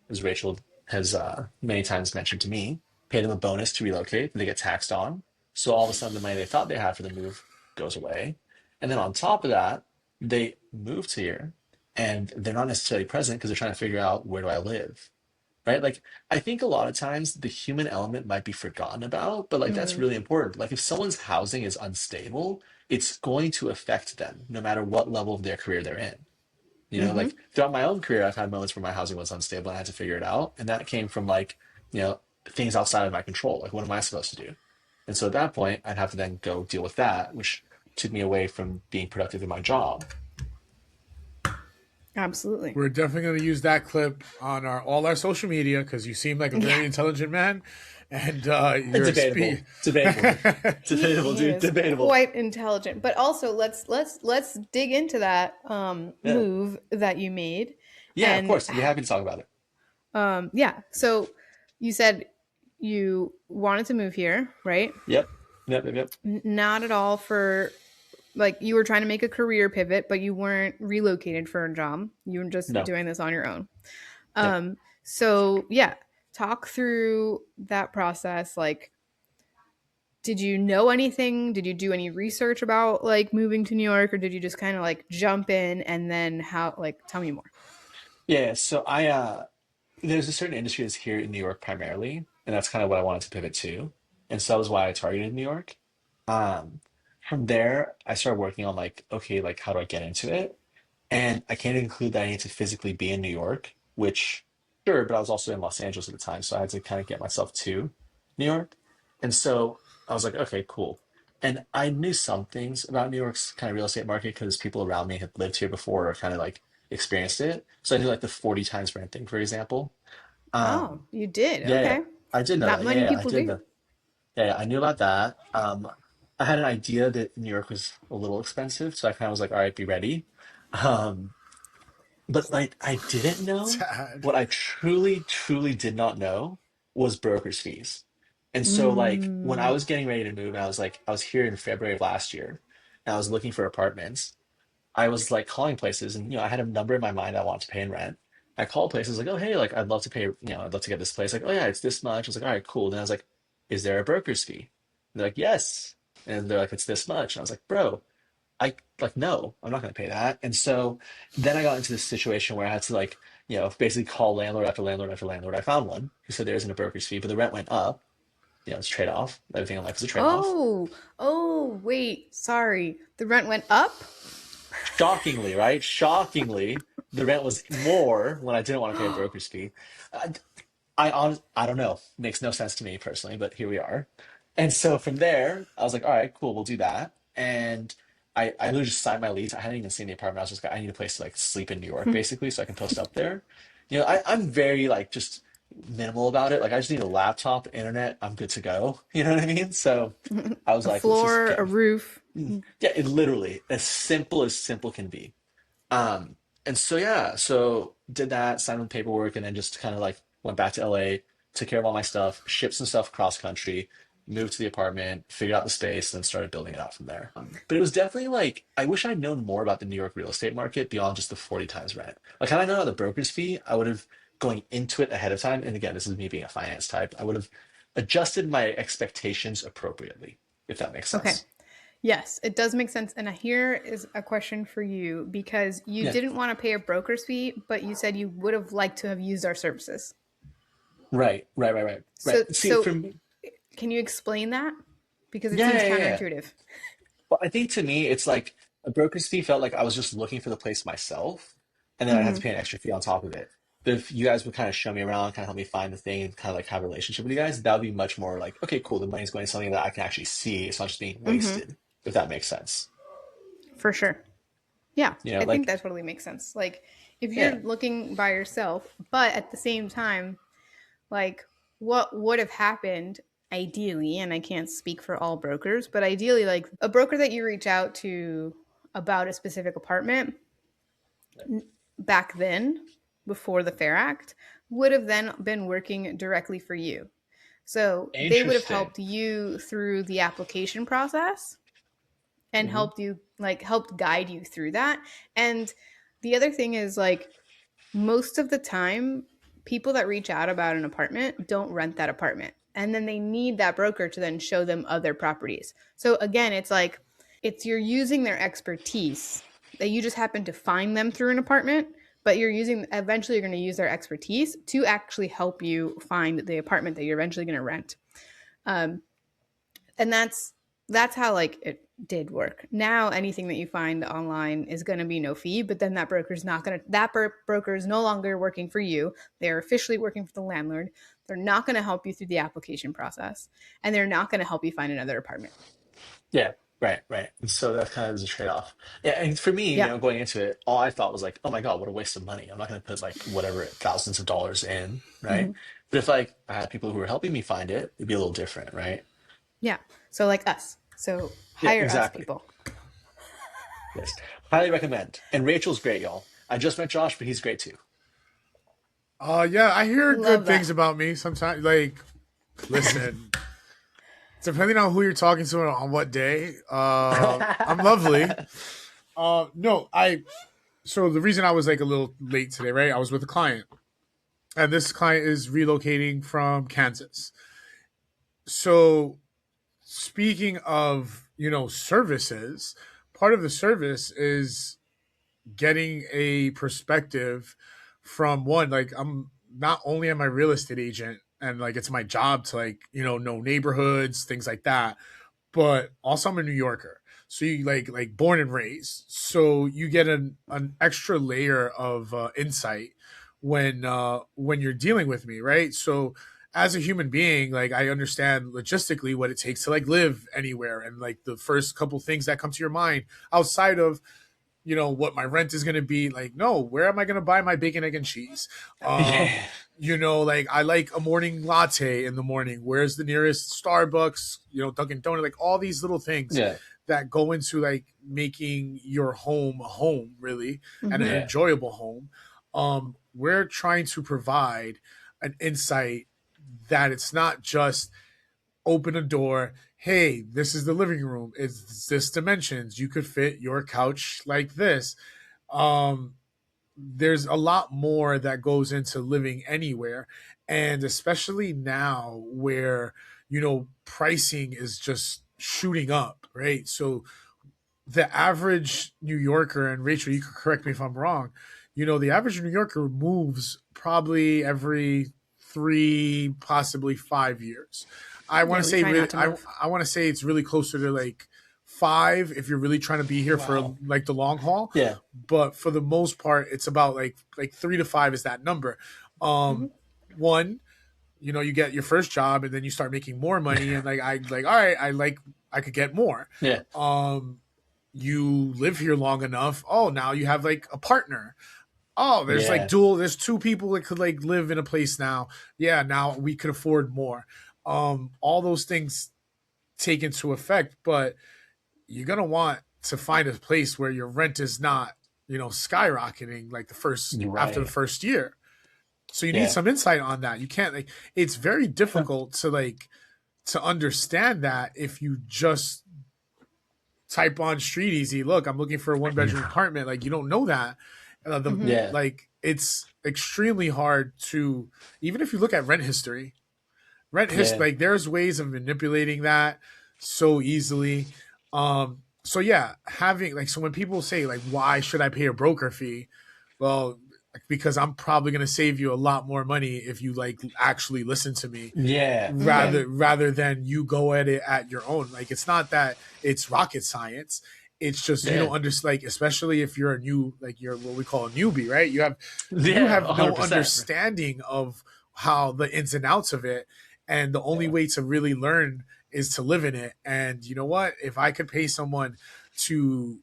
as Rachel has many times mentioned to me, pay them a bonus to relocate that they get taxed on. So all of a sudden, the money they thought they had for the move goes away. And then on top of that, they moved here and they're not necessarily present because they're trying to figure out, where do I live? Right? Like, I think a lot of times the human element might be forgotten about, but like that's Mm, really important. Like, if someone's housing is unstable, it's going to affect them no matter what level of their career they're in. mm-hmm. Like throughout my own career, I've had moments where my housing was unstable and I had to figure it out. And that came from like, things outside of my control. Like, what am I supposed to do? And so at that point, I'd have to then go deal with that, which took me away from being productive in my job. Absolutely. We're definitely going to use that clip on all our social media because you seem like a Yeah, very intelligent man, and your Debatable. speed. Debatable. Debatable, he dude. is Debatable. quite intelligent. But also, let's dig into that Yeah. move that you made, Yeah, of and course. I'd be happy to talk about it. yeah. So you said you wanted to move here, right? Yep. Yep. Yep. Yep. Not at all for like you were trying to make a career pivot, but you weren't relocated for a job. You were just No. doing this on your own. Yep. So yeah, talk through that process. Like, did you know anything? Did you do any research about like moving to New York, or did you just kind of like jump in and then how? Like, tell me more. Yeah. So there's a certain industry that's here in New York primarily, and that's kind of what I wanted to pivot to. And so that was why I targeted New York. Um, from there, I started working on like, okay, like how do I get into it? And I can't include that I need to physically be in New York, which sure, but I was also in Los Angeles at the time, so I had to kind of get myself to New York. And so I was like, okay, cool. And I knew some things about New York's kind of real estate market because people around me had lived here before or kind of like experienced it. So I knew like the 40 times rent thing, for example. Oh, Um, you did. yeah, yeah, Okay. I did know Not that. Yeah, many yeah, I people did do. know. Yeah, yeah, I knew about that. I had an idea that New York was a little expensive, so I kind of was like, all right, be ready. Um, but like, I didn't know Dad. what I truly, truly did not know was broker's fees. And so, like, when I Mm. was getting ready to move, and I was here in February of last year, and I was looking for apartments. I was like calling places, and I had a number in my mind I wanted to pay in rent. I called places like, oh hey, like I'd love to pay, I'd love to get this place. Like, oh yeah, it's this much. I was like, all right, cool. Then I was like, is there a broker's fee? And they're like, yes. And they're like, it's this much. And I was like, bro, I like no, I'm not gonna pay that. And so then I got into this situation where I had to like, basically call landlord after landlord after landlord. I found one who said there isn't a broker's fee, but the rent went up. It's a trade-off. Everything in life is a trade-off. Oh, oh, wait. Sorry. The rent went up? Shockingly, right? Shockingly, the rent was more when I didn't want to pay a broker's fee. I, I don't know. Makes no sense to me personally, but here we are. And so from there, I was like, all right, cool, we'll do that. And I literally just signed my lease. I hadn't even seen the apartment. I was just like, I need a place to like sleep in New York, basically, so I can post up there. I'm very like just minimal about it. Like I just need a laptop, internet, I'm good to go. You know what I mean? So I was A like, let's just floor, a get, roof. yeah, it literally as simple can be. Um, and so yeah, so did that, signed the paperwork, and then just kind of like went back to LA, took care of all my stuff, shipped some stuff cross country, moved to the apartment, figured out the space, and then started building it out from there. But it was definitely like I wish I'd known more about the New York real estate market beyond just the 40 times rent. Like had I known about the broker's fee, I would have going into it ahead of time. And again, this is me being a finance type. I would have adjusted my expectations appropriately, if that makes Okay. sense. Yes, it does make sense. And here is a question for you because you Yeah. didn't want to pay a broker's fee, but you said you would have liked to have used our services. Right, right, right, right, So, right. See, so for me, can you explain that? Because it yeah, seems yeah, yeah, yeah. counterintuitive. Well, I think to me, it's like a broker's fee felt like I was just looking for the place myself, and then I'd have to Hmm. pay an extra fee on top of it. But if you guys would kind of show me around, kind of help me find the thing, and kind of like have a relationship with you guys, that would be much more like, okay, cool, the money's going to something that I can actually see. It's not just being Hmm. wasted, if that makes sense. For sure. Yeah, I think Like, that totally makes sense. Like, if you're yeah, looking by yourself, but at the same time, like, what would have happened ideally, and I can't speak for all brokers, but ideally, like, a broker that you reach out to about a specific apartment back then, before the Fair Act, would have then been working directly for you. So they would have interesting. helped you through the application process and Hmm. helped guide you through that. And the other thing is like most of the time people that reach out about an apartment don't rent that apartment. And then they need that broker to then show them other properties. So again, it's like it's you're using their expertise that you just happen to find them through an apartment, but you're using eventually you're going to use their expertise to actually help you find the apartment that you're eventually going to rent. Um, and that's how like it did work. Now anything that you find online is going to be no fee, but then that broker's not going to broker is no longer working for you. They're officially working for the landlord. They're not going to help you through the application process, and they're not going to help you find another apartment. Yeah, right, right. And so that kind of is a trade-off. Yeah, and for me, Yeah. going into it, all I thought was like, oh my God, what a waste of money. I'm not going to put like whatever thousands of dollars in, right? Hmm. But if like I had people who were helping me find it, it'd be a little different, right? Yeah. So like us. So Yeah, hire us exactly. people. Yes. Highly recommend. And Rachel's great, y'all. I just met Josh, but he's great too. Yeah, I hear good Love things that. about me sometimes. Like, listen, depending on who you're talking to and on what day, I'm lovely. No, I. So the reason I was like a little late today, right? I was with a client, and this client is relocating from Kansas. So speaking of services, part of the service is getting a perspective from one, like I'm not only am I a real estate agent and like it's my job to like know neighborhoods, things like that, but also I'm a New Yorker. So you like born and raised, so you get an extra layer of insight when you're dealing with me, right? So as a human being, like I understand logistically what it takes to like live anywhere, and like the first couple things that come to your mind outside of what my rent is going to be. Like, no, where am I going to buy my bacon, egg, and cheese? Um, Yeah. like I like a morning latte in the morning. Where's the nearest Starbucks? Dunkin' Donut, like all these little things Yeah. that go into like making your home a home, really, and an Mm-hmm. Yeah. enjoyable home. We're trying to provide an insight that it's not just open a door. Hey, this is the living room. It's this dimensions. You could fit your couch like this. Um, there's a lot more that goes into living anywhere, and especially now where pricing is just shooting up, right? So the average New Yorker, and Rachel, you could correct me if I'm wrong, the average New Yorker moves probably every 3, possibly 5 years. I want Yeah, to we say try really, not to move. I want to say it's really closer to like 5 if you're really trying to be here for Wow. like the long haul. Yeah. But for the most part, it's about like 3 to 5 is that number. Mm-hmm. One, you get your first job and then you start making more money, and all right, I could get more. Yeah. Um, you live here long enough. Oh, now you have like a partner. Oh, Yeah. there's 2 people that could like live in a place now. Yeah, now we could afford more. All those things take into effect, but you're gonna want to find a place where your rent is not, skyrocketing like You're after the right. first year. So you need Yeah. some insight on that. You can't like it's very difficult to understand that if you just type on Street Easy, look, I'm looking for a 1 bedroom apartment. Like, you don't know that. Mm-hmm. Yeah. Like, it's extremely hard to, even if you look at rent Yeah. history, like there's ways of manipulating that so easily. So yeah, having like, so when people say like, why should I pay a broker fee? Well, because I'm probably going to save you a lot more money if you like actually listen to me Yeah. Yeah. Mm-hmm. rather than you go at it at your own. Like, it's not that it's rocket science. It's just you Yeah. don't understand. Like, especially if you're a new, like you're what we call a newbie, right? You Yeah. have no 100%. understanding of how the ins and outs of it, and the only Yeah. way to really learn is to live in it. And you know what? If I could pay someone to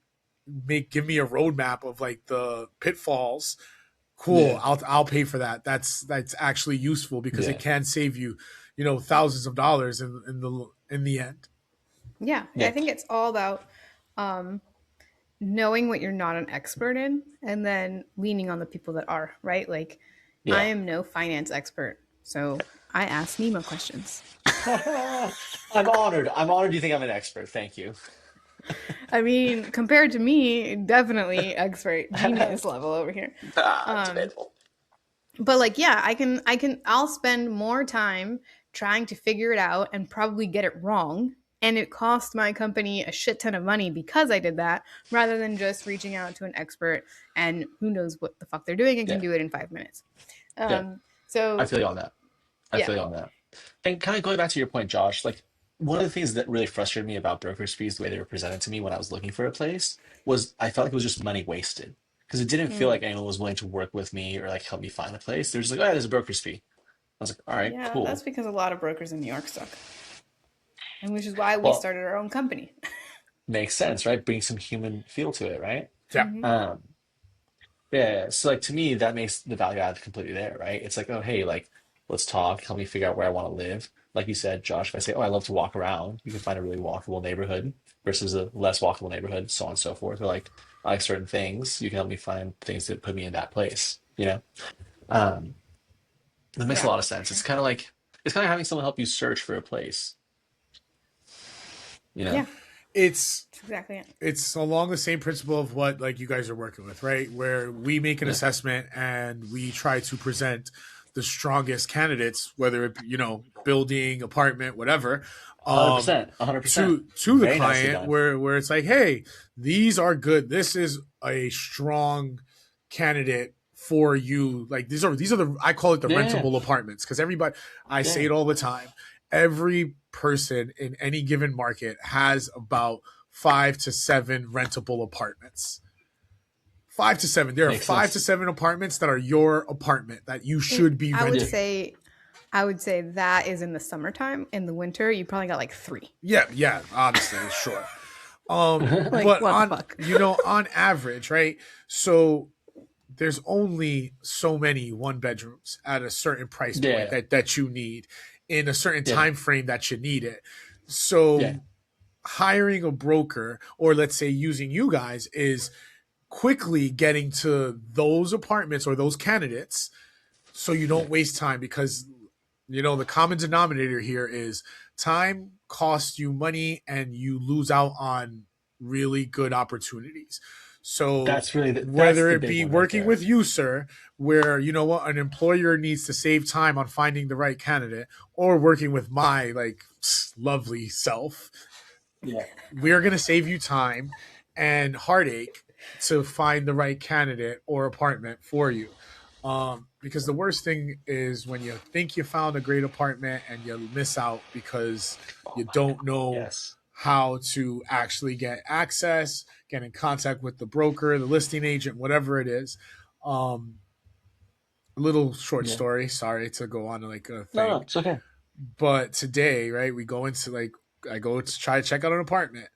give me a roadmap of like the pitfalls, cool, Yeah. I'll pay for that. That's actually useful because it Yeah. can save you, thousands of dollars in the end. Yeah, I Yeah. think it's all about um, knowing what you're not an expert in and then leaning on the people that are, right? Like, I Yeah. am no finance expert, so I ask Nima questions. I'm honored. I'm honored you think I'm an expert. Thank you. I mean, compared to me, definitely expert genius level over here. Um, Debatable. but like, yeah, I'll spend more time trying to figure it out and probably get it wrong. And it cost my company a shit ton of money because I did that rather than just reaching out to an expert and who knows what the fuck they're doing and can Yeah. do it in 5 minutes. Yeah. I So feel you on that. I yeah. feel you on that. And kind of going back to your point, Josh, like one of the things that really frustrated me about broker's fees, the way they were presented to me when I was looking for a place, was I felt like it was just money wasted. Because it didn't feel Mm. like anyone was willing to work with me or like help me find a place. They're just like, oh, yeah, there's a broker's fee. I was like, all right, Yeah, that's cool. because a lot of brokers in New York suck. And which is why we Well, started our own company. makes sense, right? Bring some human feel to it, right? Yeah. Mm-hmm. Um, yeah, so like to me, that makes the value add completely there, right? It's like, oh, hey, like let's talk, help me figure out where I want to live. Like you said, Josh, if I say, oh, I love to walk around, you can find a really walkable neighborhood versus a less walkable neighborhood, so on and so forth. Or like I like certain things, you can help me find things that put me in that place, you know? Um, that makes a Yeah, lot of for sense. sure. It's kind of having someone help you search for a place, you know? Yeah, It's that's exactly it. it's along the same principle of what like you guys are working with, right? Where we make an Yeah, assessment and we try to present the strongest candidates, whether it be, building, apartment, whatever, um, 100%, 100%. to the Very nicely client, done. where it's like, hey, these are good. This is a strong candidate for you. Like, these are the, I call it the Yeah, rentable apartments, because everybody, I say yeah, it all the time, every person in any given market has about 5 to 7 rentable apartments. 5 to 7. There are makes five to sense. seven apartments that are your apartment that you And should be I would Yeah, renting. say I would say that is in the summertime. In the winter, you probably got like three. Yeah, yeah, obviously, sure. Like, But what the on, fuck? on average, right? So there's only so many one bedrooms at a certain price point Yeah, that you need in a certain yeah, time frame that you need it. yeah, So hiring a broker, or let's say using you guys, is quickly getting to those apartments or those candidates so you yeah. don't waste time, because the common denominator here is time costs you money and you lose out on really good opportunities. So That's whether the it big be one right working there. with you, sir, where an employer needs to save time on finding the right candidate, or working with my like lovely self, Yeah, we're going to save you time and heartache to find the right candidate or apartment for you. Because the worst thing is when you think you found a great apartment and you miss out because oh you my don't God, know yes, how to actually get access, get in contact with the broker, the listing agent, whatever it is. Um, a little short yeah. story. Sorry to go on like a No, no, thing, it's okay. but today, right, we go into like I go to try to check out an apartment.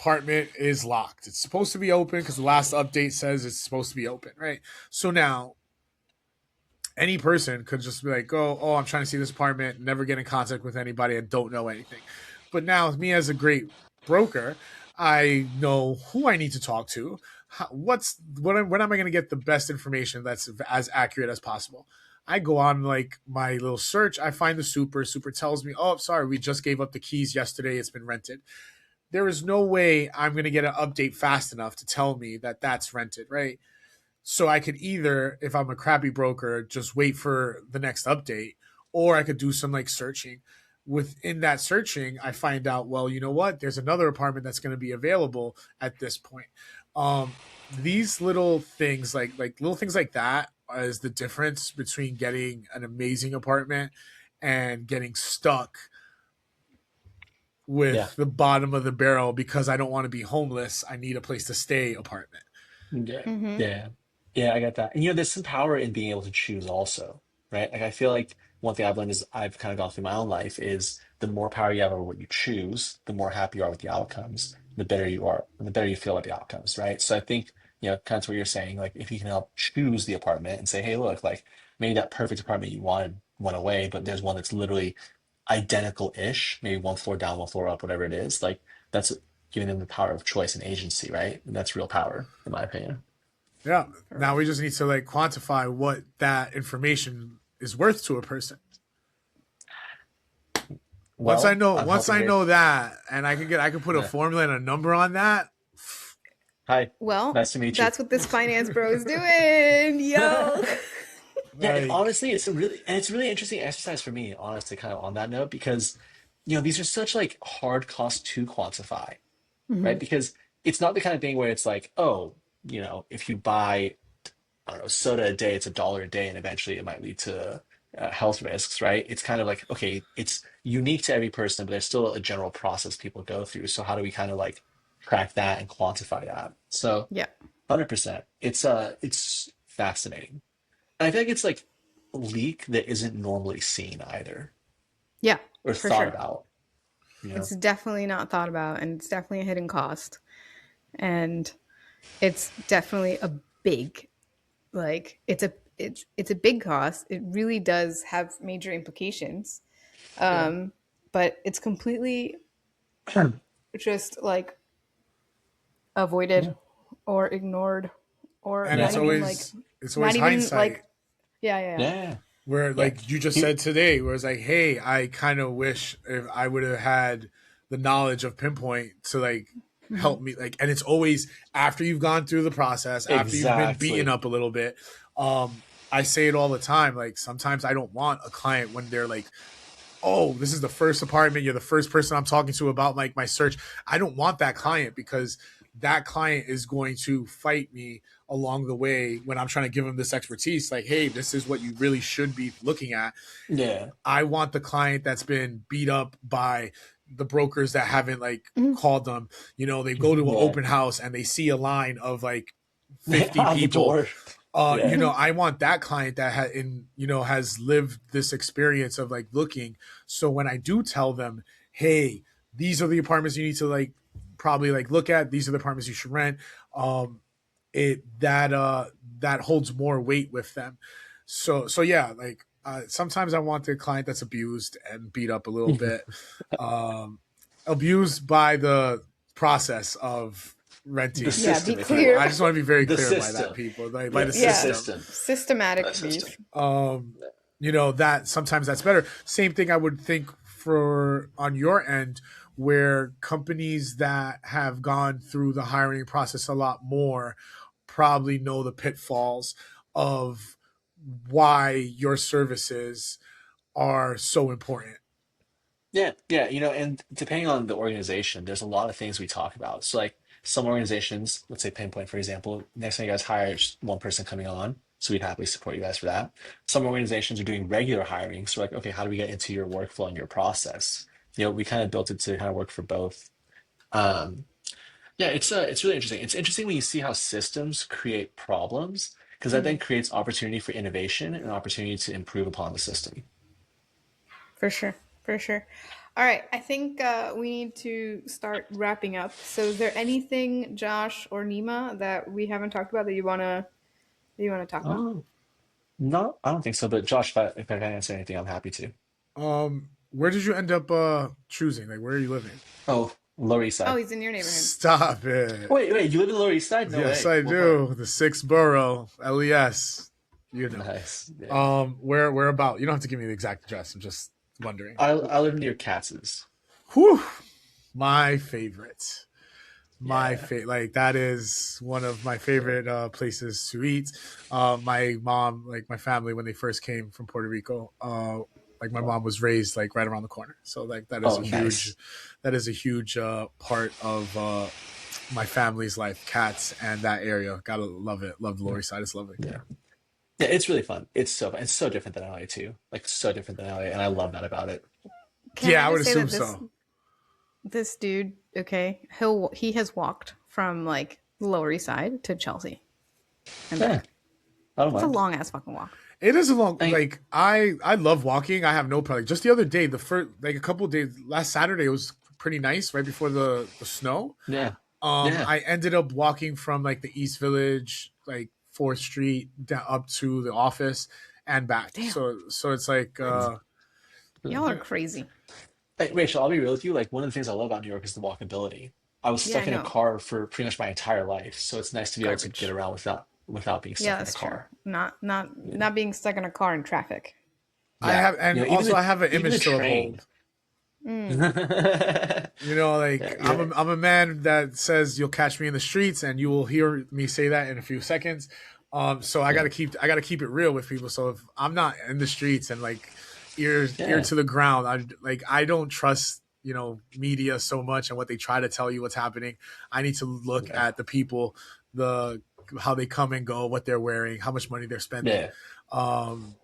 Apartment is locked. It's supposed to be open because the last update says it's supposed to be open, right? So now any person could just be like, oh, I'm trying to see this apartment, never get in contact with anybody, and don't know anything. But now, me as a great broker, I know who I need to talk to. When am I going to get the best information that's as accurate as possible? I go on like my little search. I find the super. Super tells me, oh, sorry, we just gave up the keys yesterday. It's been rented. There is no way I'm going to get an update fast enough to tell me that that's rented, right? So I could either, if I'm a crappy broker, just wait for the next update, or I could do some like searching. Within that searching, I find out, well, you know what? There's another apartment that's going to be available at this point. These little things, like little things like that, is the difference between getting an amazing apartment and getting stuck Yeah, with the bottom of the barrel because I don't want to be homeless. I need a place to stay apartment. yeah, Mm-hmm. yeah, yeah. I get that. And there's some power in being able to choose, also, right? Like I feel like one thing I've learned is I've kind of gone through my own life is the more power you have over what you choose, the more happy you are with the outcomes, the better you are, and the better you feel about the outcomes, right? So I think kind of what you're saying. Like if you can help choose the apartment and say, hey, look, like maybe that perfect apartment you wanted went away, but there's one that's literally identical-ish, maybe one floor down, one floor up, whatever it is, like that's giving them the power of choice and agency, right? And that's real power, in my opinion. Yeah. For Now real. we just need to like quantify what that information is worth to a person. Well, I'm Once helping I you. know that, and I could put a Yeah. formula and a number on that. Hi, Well, nice to meet you. that's what this finance bro is doing. Yo. Yeah, it, Like, honestly, it's a really interesting exercise for me, honestly, kind of on that note, because these are such like hard costs to quantify, Mm-hmm. right? Because it's not the kind of thing where it's like, oh, if you buy, I don't know, soda a day, it's $1 a day, and eventually it might lead to health risks, right? It's kind of like, okay, it's unique to every person, but there's still a general process people go through. So how do we kind of like track that and quantify that? So Yeah, 100%, it's fascinating. And I feel like it's like a leak that isn't normally seen either yeah, or for thought sure. about. It's definitely not thought about, and it's definitely a hidden cost, and it's definitely a big, like, it's a big cost. It really does have major implications, Yeah. but it's completely just like avoided Yeah. or ignored or and Yeah. it's always not even hindsight, like yeah, yeah, yeah. Yeah. where Yeah. like you just You, said today, where it's like, hey, I kind of wish if I would have had the knowledge of Pinpoint to like Mm-hmm. help me, like, and it's always after you've gone through the process, after you've been beaten exactly. up a little bit. I say it all the time, like sometimes I don't want a client when they're like, oh, this is the first apartment, you're the first person I'm talking to about like my search. I don't want that client, because that client is going to fight me along the way when I'm trying to give them this expertise, like, hey, this is what you really should be looking at. Yeah. I want the client that's been beat up by the brokers that haven't like Mm-hmm. called them. They go to an Yeah. open house and they see a line of like 50 On the people. door. Yeah. I want that client that has lived this experience of like looking. So when I do tell them, hey, these are the apartments you need to like probably like look at, these are the apartments you should rent. That holds more weight with them. So yeah, like sometimes I want the client that's abused and beat up a little bit, um, abused by the process of The renting. Yeah, be system, if you clear. I will. just want to be very The clear by that, system. people, like by Yeah, the the Yeah, system. system. systematic The system. abuse. That sometimes that's better. Same thing I would think for on your end, where companies that have gone through the hiring process a lot more probably know the pitfalls of why your services are so important. Yeah, yeah, and depending on the organization, there's a lot of things we talk about. So, like some organizations, let's say Pinpoint, for example, next time you guys hire just one person coming on, so we'd happily support you guys for that. Some organizations are doing regular hiring, so like, okay, how do we get into your workflow and your process? We kind of built it to kind of work for both. Um, yeah, it's really interesting. It's interesting when you see how systems create problems, because that then Mm, creates opportunity for innovation and opportunity to improve upon the system. for sure, for sure. All right, I think we need to start wrapping up. So, is there anything, Josh or Nima, that we haven't talked about that you wanna talk about? Oh, no, I don't think so. But Josh, if I can answer anything, I'm happy to. Where did you end up choosing? Like, where are you living? Oh, Lower East Oh, Side. he's in your neighborhood. Stop it. Wait, you live in the Lower East Side? No Yes, way. I What part? do. The sixth borough, LES. You know. Nice. Yeah. Where about? You don't have to give me the exact address. I'm just wondering. I live near Katz's. Whew, my favorite. My Yeah. favorite. Like that is one of my favorite places to eat. My mom, like my family, when they first came from Puerto Rico, like my mom was raised like right around the corner. So like Oh, nice. that is a huge part of my family's life. Cats and that area, gotta love it. Love the Lower East Side. It's lovely. Yeah. Yeah, it's really fun. It's so fun. It's so different than LA too. Like so different than LA, and I love that about it. Can Yeah, I I would just say assume that this so. this dude, okay, he has walked from like the Lower East Side to Chelsea and Yeah, back. I don't That's a mind. long ass fucking walk. It is a long I like I love walking. I have no problem. Just the other day, the first like a couple of days last Saturday it was pretty nice right before the snow. yeah, yeah, I ended up walking from like the East Village, like Fourth Street, down up to the office and back. Damn, So it's like nice. Really y'all are nice. yeah, crazy. Hey, Rachel, I'll be real with you. Like one of the things I love about New York is the walkability. I was Yeah, I stuck in a know. car for pretty much my entire life, so it's nice to be able to get Garbage. around without being Yeah, stuck in a that's true. car. Yeah, Not being stuck in a car in traffic. I yeah. have, and Even also I the have an even the image to train. uphold. Mm. Yeah, Like yeah, I'm a man that says you'll catch me in the streets, and you will hear me say that in a few seconds. So yeah, I gotta keep it real with people. So if I'm not in the streets and like ear yeah, to the ground, I don't trust media so much and what they try to tell you what's happening. I need to look yeah, at the people, the how they come and go, what they're wearing, how much money they're spending. yeah. Um,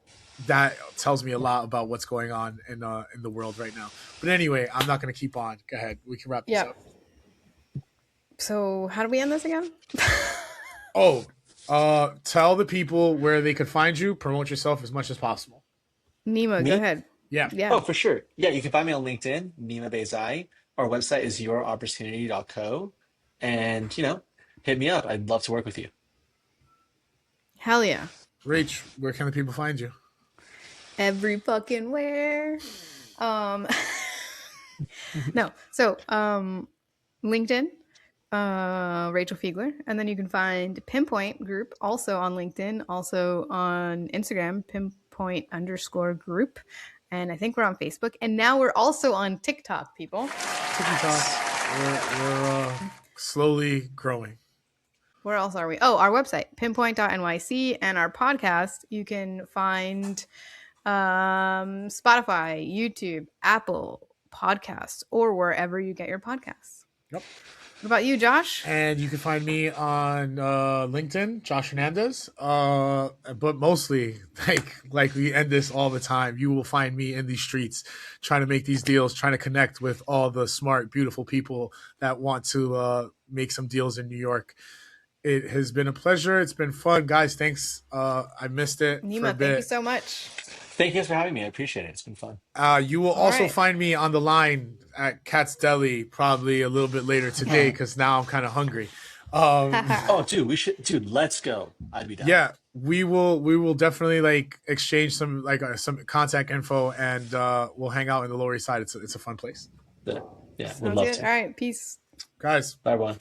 that tells me a lot about what's going on in the world right now. But anyway, I'm not going to keep on. Go ahead. We can wrap this Yeah. up. So how do we end this again? Oh, tell the people where they could find you. Promote yourself as much as possible. Nima, go Me? ahead. Yeah. Yeah. Oh, for sure. Yeah, you can find me on LinkedIn, Neima Beizai. Our website is youropportunity.co. And, hit me up. I'd love to work with you. Hell yeah. Rach, where can the people find you? Every fucking where. Um no. So LinkedIn, Rachel Fiegler. And then you can find Pinpointe Group also on LinkedIn, also on Instagram, Pinpointe_group. And I think we're on Facebook. And now we're also on TikTok, people. TikTok. Nice. We're slowly growing. Where else are we? Oh, our website, pinpoint.nyc, and our podcast you can find Spotify, YouTube, Apple Podcasts, or wherever you get your podcasts. Yep. What about you, Josh? And you can find me on LinkedIn, Josh Hernandez. But mostly, like we end this all the time, you will find me in these streets trying to make these deals, trying to connect with all the smart, beautiful people that want to make some deals in New York. It has been a pleasure. It's been fun, guys. Thanks. I missed it for a Nima, thank you bit. so much. Thank you guys for having me. I appreciate it. It's been fun. You will All also right. find me on the line at Cat's Deli probably a little bit later today because now I'm kind of hungry. Oh, dude, dude, let's go. I'd be down. Yeah, we will definitely like exchange some contact info and we'll hang out in the Lower East Side. It's a fun place, Yeah, would Sounds love good. All to. right. Peace. guys. Bye, everyone.